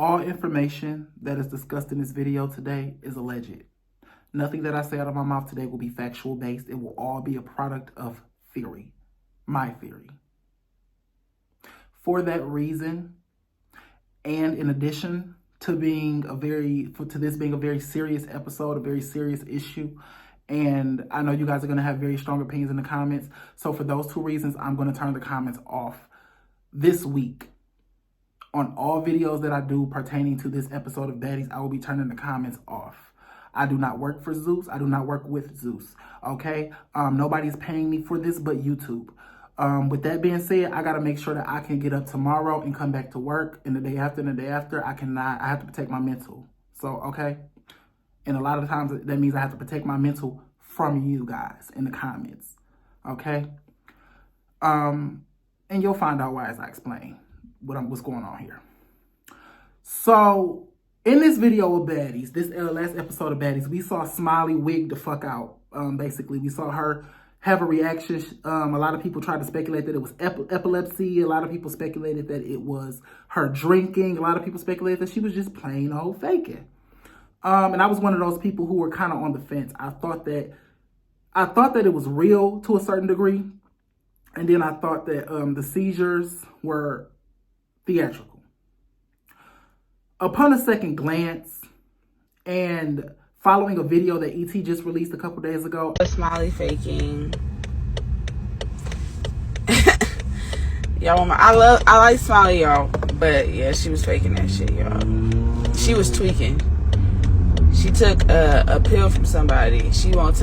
All information that is discussed in this video today is alleged. Nothing that I say out of my mouth today will be factual based. It will all be a product of theory, my theory. For that reason, and in addition to this being a very serious episode, a very serious issue, and I know you guys are going to have very strong opinions in the comments. So for those two reasons, I'm going to turn the comments off this week. On all videos that I do pertaining to this episode of Baddies, I will be turning the comments off. I do not work for Zeus. I do not work with Zeus. Okay? Nobody's paying me for this but YouTube. With that being said, I got to make sure that I can get up tomorrow and come back to work. And the day after, I have to protect my mental. So, okay? And a lot of times that means I have to protect my mental from you guys in the comments. Okay? And you'll find out why as I explain what's going on here. So, in this video of Baddies, this last episode of Baddies, we saw Smiley wig the fuck out. Basically, we saw her have a reaction. A lot of people tried to speculate that it was epilepsy. A lot of people speculated that it was her drinking. A lot of people speculated that she was just plain old faking. And I was one of those people who were kind of on the fence. I thought that it was real to a certain degree. And then I thought that the seizures were theatrical. Upon a second glance and following a video that ET just released a couple days ago. Smiley faking. Y'all, I like Smiley, y'all. But yeah, she was faking that shit, y'all. She was tweaking. She took a pill from somebody. She won't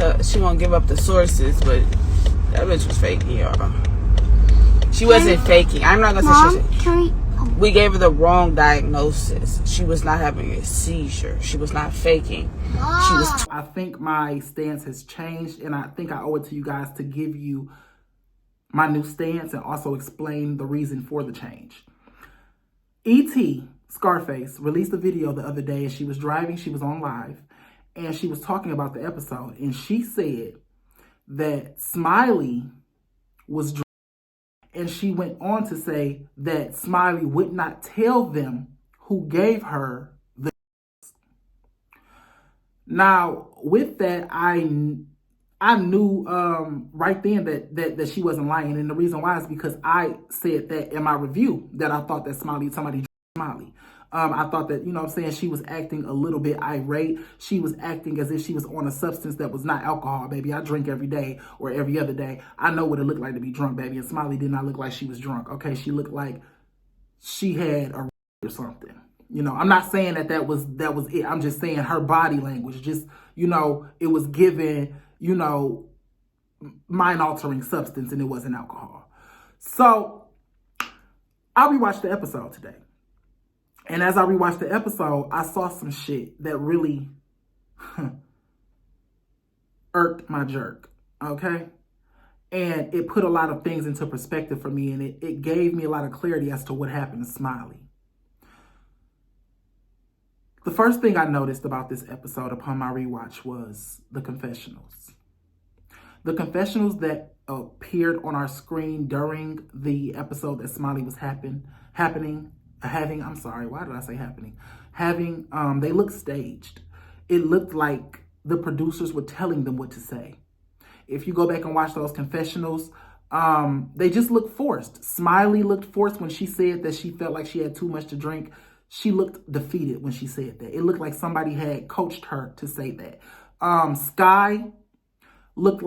give up the sources, but that bitch was faking, y'all. She wasn't faking. I'm not gonna say she was. We gave her the wrong diagnosis. She was not having a seizure. She was not faking. I think my stance has changed, and I think I owe it to you guys to give you my new stance and also explain the reason for the change. E.T. Scarface released a video the other day, and she was driving. She was on live, and she was talking about the episode, and she said that Smiley was drunk. And she went on to say that Smiley would not tell them who gave her the. Now, with that, I knew right then that she wasn't lying. And the reason why is because I said that in my review that I thought that somebody drank Smiley. I thought that, you know what I'm saying, she was acting a little bit irate. She was acting as if she was on a substance that was not alcohol, baby. I drink every day or every other day. I know what it looked like to be drunk, baby. And Smiley did not look like she was drunk, okay? She looked like she had a or something. You know, I'm not saying that was it. I'm just saying her body language. Just, you know, it was given, you know, mind-altering substance and it wasn't alcohol. So, I rewatched the episode today. And as I rewatched the episode, I saw some shit that really irked my jerk, okay? And it put a lot of things into perspective for me, and it gave me a lot of clarity as to what happened to Smiley. The first thing I noticed about this episode upon my rewatch was the confessionals. The confessionals that appeared on our screen during the episode that Smiley was having, they looked staged. It looked like the producers were telling them what to say. If you go back and watch those confessionals, they just looked forced. Smiley looked forced when she said that she felt like she had too much to drink. She looked defeated when she said that. It looked like somebody had coached her to say that. Sky sounded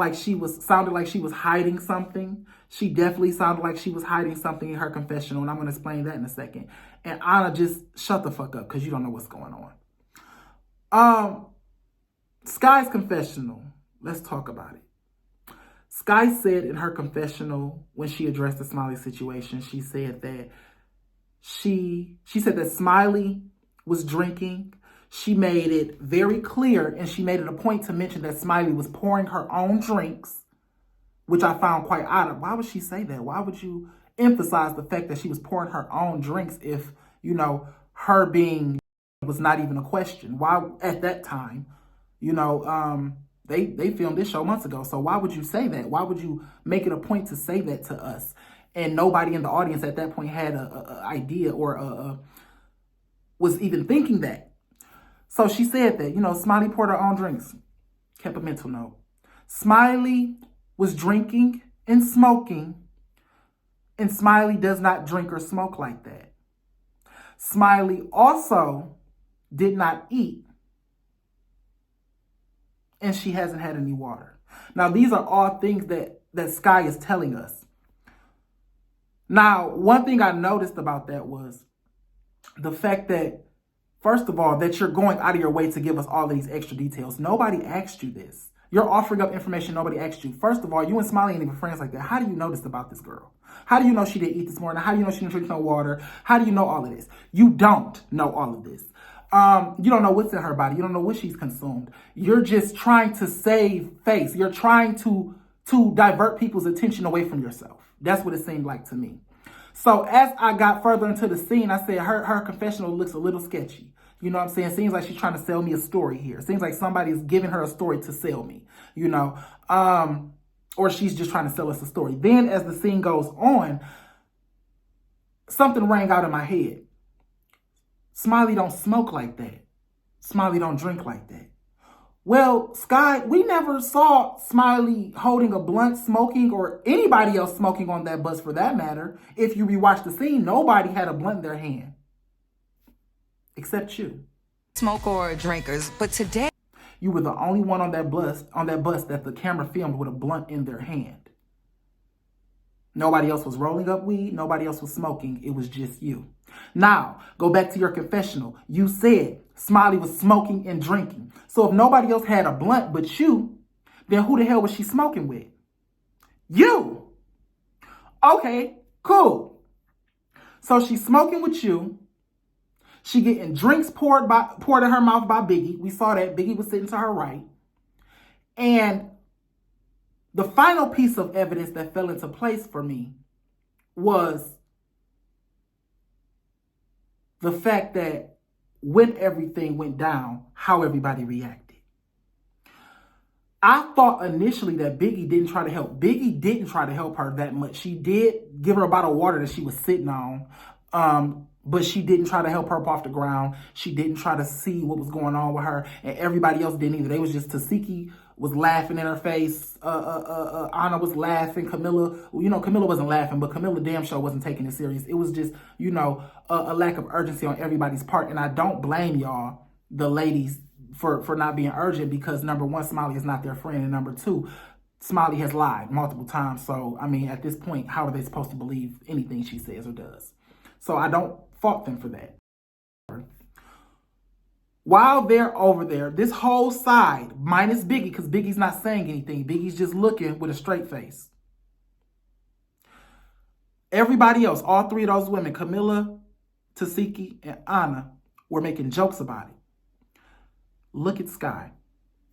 like she was hiding something. She definitely sounded like she was hiding something in her confessional, and I'm going to explain that in a second. And Anna, just shut the fuck up because you don't know what's going on. Sky's confessional, let's talk about it. Sky said in her confessional, when she addressed the Smiley situation, she said that she said that Smiley was drinking. She made it very clear, and she made it a point to mention that Smiley was pouring her own drinks, which I found quite odd. Why would she say that? Why would you emphasize the fact that she was pouring her own drinks if, you know, her being was not even a question? Why, at that time, you know, they filmed this show months ago. So why would you say that? Why would you make it a point to say that to us? And nobody in the audience at that point had a idea or was even thinking that. So she said that, Smiley poured her own drinks. Kept a mental note. Smiley was drinking and smoking, and Smiley does not drink or smoke like that. Smiley also did not eat, and she hasn't had any water. Now, these are all things that Sky is telling us. Now, one thing I noticed about that was the fact that, first of all, that you're going out of your way to give us all of these extra details. Nobody asked you this. You're offering up information nobody asked you. First of all, you and Smiley ain't even friends like that. How do you know this about this girl? How do you know she didn't eat this morning? How do you know she didn't drink no water? How do you know all of this? You don't know all of this. You don't know what's in her body. You don't know what she's consumed. You're just trying to save face. You're trying to divert people's attention away from yourself. That's what it seemed like to me. So as I got further into the scene, I said her confessional looks a little sketchy. You know what I'm saying? Seems like she's trying to sell me a story here. Seems like somebody is giving her a story to sell me, or she's just trying to sell us a story. Then as the scene goes on, something rang out in my head. Smiley don't smoke like that. Smiley don't drink like that. Well, Sky, we never saw Smiley holding a blunt smoking, or anybody else smoking on that bus for that matter. If you rewatch the scene, nobody had a blunt in their hand. Except you. Smoke or drinkers, but today you were the only one on that bus that the camera filmed with a blunt in their hand. Nobody else was rolling up weed. Nobody else was smoking. It was just you. Now, go back to your confessional. You said Smiley was smoking and drinking. So if nobody else had a blunt but you, then who the hell was she smoking with? You. Okay, cool. So she's smoking with you. She getting drinks poured in her mouth by Biggie. We saw that. Biggie was sitting to her right. And the final piece of evidence that fell into place for me was the fact that when everything went down, how everybody reacted. I thought initially that Biggie didn't try to help. Biggie didn't try to help her that much. She did give her a bottle of water that she was sitting on. But she didn't try to help her up off the ground. She didn't try to see what was going on with her. And everybody else didn't either. They was just, Tasiki was laughing in her face. Anna was laughing. Camilla wasn't laughing, but Camilla damn sure wasn't taking it serious. It was just, a lack of urgency on everybody's part. And I don't blame y'all, the ladies, for not being urgent, because number one, Smiley is not their friend. And number two, Smiley has lied multiple times. So, at this point, how are they supposed to believe anything she says or does? So I don't fault them for that. While they're over there, this whole side, minus Biggie, because Biggie's not saying anything. Biggie's just looking with a straight face. Everybody else, all three of those women, Camilla, Tasiki, and Anna, were making jokes about it. Look at Sky.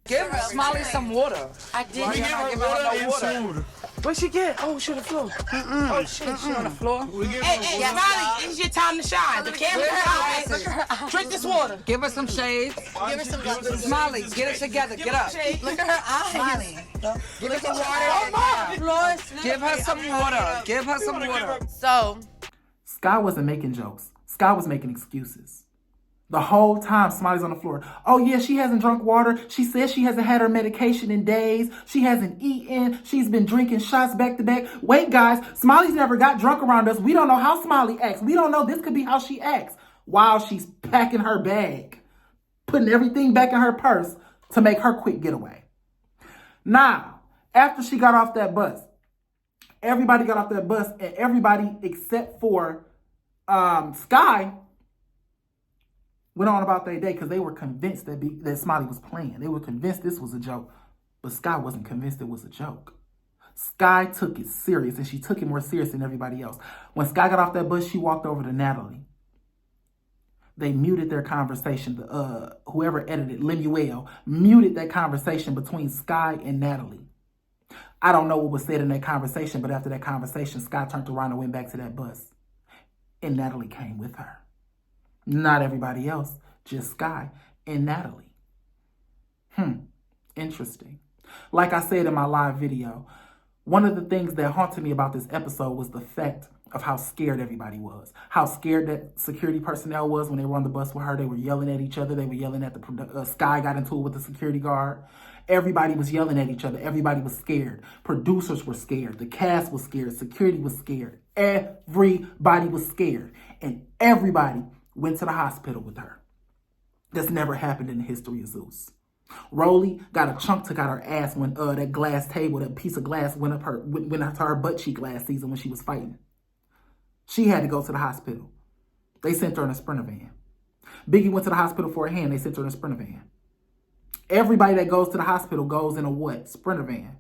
give Smiley some water. I did. Give her water and food. What'd she get? Oh, she on the floor. Oh, shit, she on the floor. Hey, Smiley, it's your time to shine. The camera's eyes. Drink this water. Give her some shade. Give her some Smiley, get it together. Get up. Look at her eyes. Give her some water. Give her some water. Give her some water. So, Sky wasn't making jokes. Sky was making excuses. The whole time, Smiley's on the floor. Oh, yeah, she hasn't drunk water. She says she hasn't had her medication in days. She hasn't eaten. She's been drinking shots back to back. Wait, guys, Smiley's never got drunk around us. We don't know how Smiley acts. We don't know. This could be how she acts. While she's packing her bag, putting everything back in her purse to make her quick getaway. Now, after she got off that bus, everybody got off that bus, and everybody except for Sky went on about their day because they were convinced that Smiley was playing. They were convinced this was a joke, but Sky wasn't convinced it was a joke. Sky took it serious, and she took it more serious than everybody else. When Sky got off that bus, she walked over to Natalie. They muted their conversation. Whoever edited, Lemuel, muted that conversation between Sky and Natalie. I don't know what was said in that conversation, but after that conversation, Sky turned around and went back to that bus. And Natalie came with her. Not everybody else, just Sky and Natalie. Interesting. Like I said in my live video, one of the things that haunted me about this episode was the fact of how scared everybody was, how scared that security personnel was when they were on the bus with her. They were yelling at each other. They were yelling at the Sky got into it with the security guard. Everybody was yelling at each other. Everybody was scared. Producers were scared. The cast was scared. Security was scared. Everybody was scared. And everybody went to the hospital with her. That's never happened in the history of Zeus. Rolly got a chunk took out her ass when that glass table, that piece of glass went up to her butt cheek last season when she was fighting. She had to go to the hospital. They sent her in a Sprinter van. Biggie went to the hospital for a hand. They sent her in a Sprinter van. Everybody that goes to the hospital goes in a what? Sprinter van.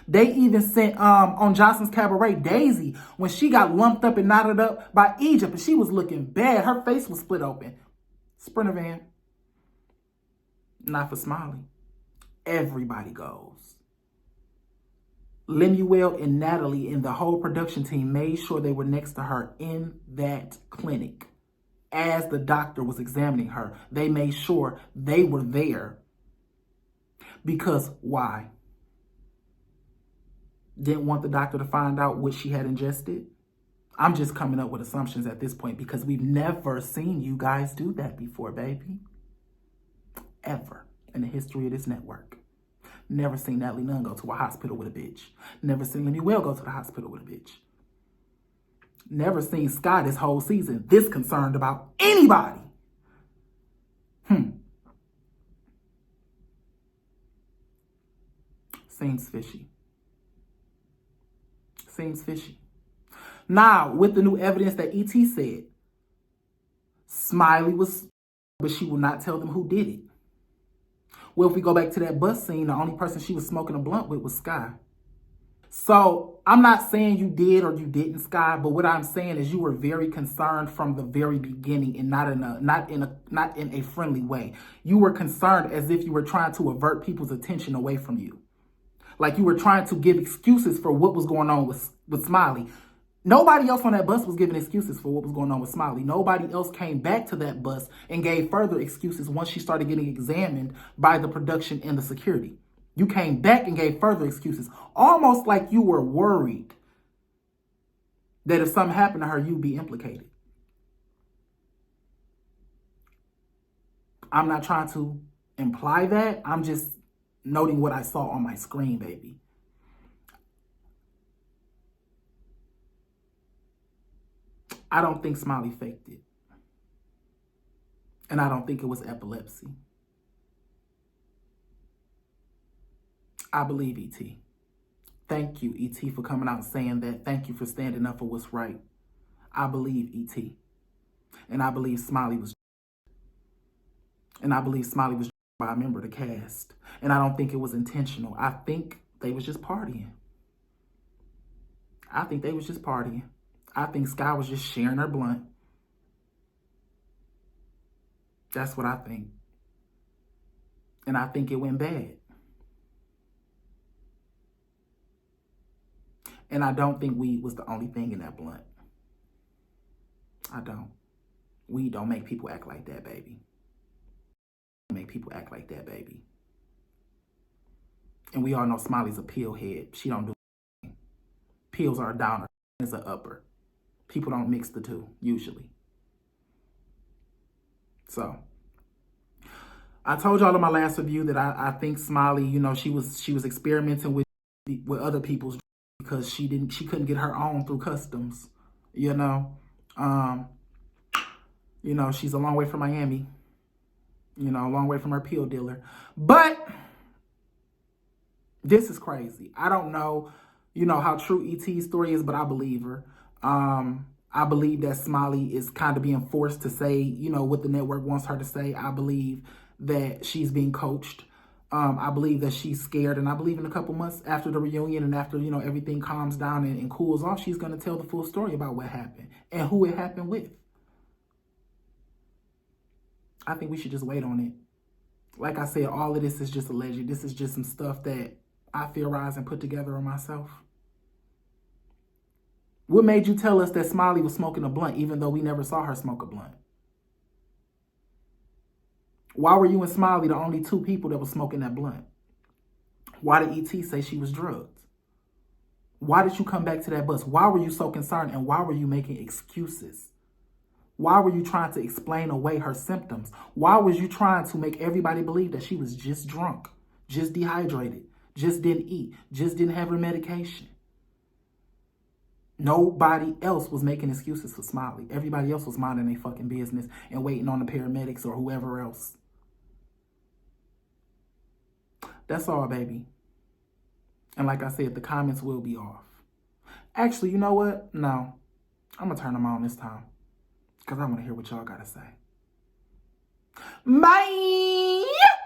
They even sent on Johnson's Cabaret, Daisy, when she got lumped up and knotted up by Egypt, and she was looking bad. Her face was split open. Sprinter van. Not for Smiley. Everybody goes. Lemuel and Natalie and the whole production team made sure they were next to her in that clinic. As the doctor was examining her, they made sure they were there. Because why? Didn't want the doctor to find out what she had ingested? I'm just coming up with assumptions at this point because we've never seen you guys do that before, baby. Ever in the history of this network. Never seen Natalie Nunn go to a hospital with a bitch. Never seen Lemuel go to the hospital with a bitch. Never seen Sky this whole season this concerned about anybody. Seems fishy. Seems fishy. Now, with the new evidence that E.T. said, Smiley was, but she will not tell them who did it. Well, if we go back to that bus scene, the only person she was smoking a blunt with was Sky. So I'm not saying you did or you didn't, Sky, but what I'm saying is you were very concerned from the very beginning and not in a friendly way. You were concerned as if you were trying to avert people's attention away from you. Like you were trying to give excuses for what was going on with Smiley. Nobody else on that bus was giving excuses for what was going on with Smiley. Nobody else came back to that bus and gave further excuses once she started getting examined by the production and the security. You came back and gave further excuses, almost like you were worried that if something happened to her, you'd be implicated. I'm not trying to imply that. I'm just noting what I saw on my screen, baby. I don't think Smiley faked it. And I don't think it was epilepsy. I believe E.T. Thank you, E.T., for coming out and saying that. Thank you for standing up for what's right. I believe E.T. And I believe Smiley was. And I believe Smiley was by a member of the cast. And I don't think it was intentional. I think they was just partying. I think they was just partying. I think Sky was just sharing her blunt. That's what I think. And I think it went bad. And I don't think weed was the only thing in that blunt. I don't. Weed don't make people act like that, baby. Make people act like that, baby. And we all know Smiley's a pill head. She don't do anything. Pills are a downer. It's an upper. People don't mix the two, usually. So, I told y'all in my last review that I think Smiley, you know, she was experimenting with other people's because she couldn't get her own through customs, you know. You know, she's a long way from Miami. You know, a long way from her pill dealer. But this is crazy. I don't know, you know, how true E.T.'s story is, but I believe her. I believe that Smiley is kind of being forced to say, you know, what the network wants her to say. I believe that she's being coached. I believe that she's scared. And I believe in a couple months after the reunion and after, you know, everything calms down and cools off, she's going to tell the full story about what happened and who it happened with. I think we should just wait on it. Like I said, all of this is just alleged. This is just some stuff that I theorized and put together on myself. What made you tell us that Smiley was smoking a blunt even though we never saw her smoke a blunt? Why were you and Smiley the only two people that were smoking that blunt? Why did E.T. say she was drugged? Why did you come back to that bus? Why were you so concerned? And why were you making excuses? Why were you trying to explain away her symptoms? Why was you trying to make everybody believe that she was just drunk, just dehydrated, just didn't eat, just didn't have her medication? Nobody else was making excuses for Smiley. Everybody else was minding their fucking business and waiting on the paramedics or whoever else. That's all, baby. And like I said, the comments will be off. Actually, you know what? No. I'm going to turn them on this time. Because I want to hear what y'all got to say. Bye!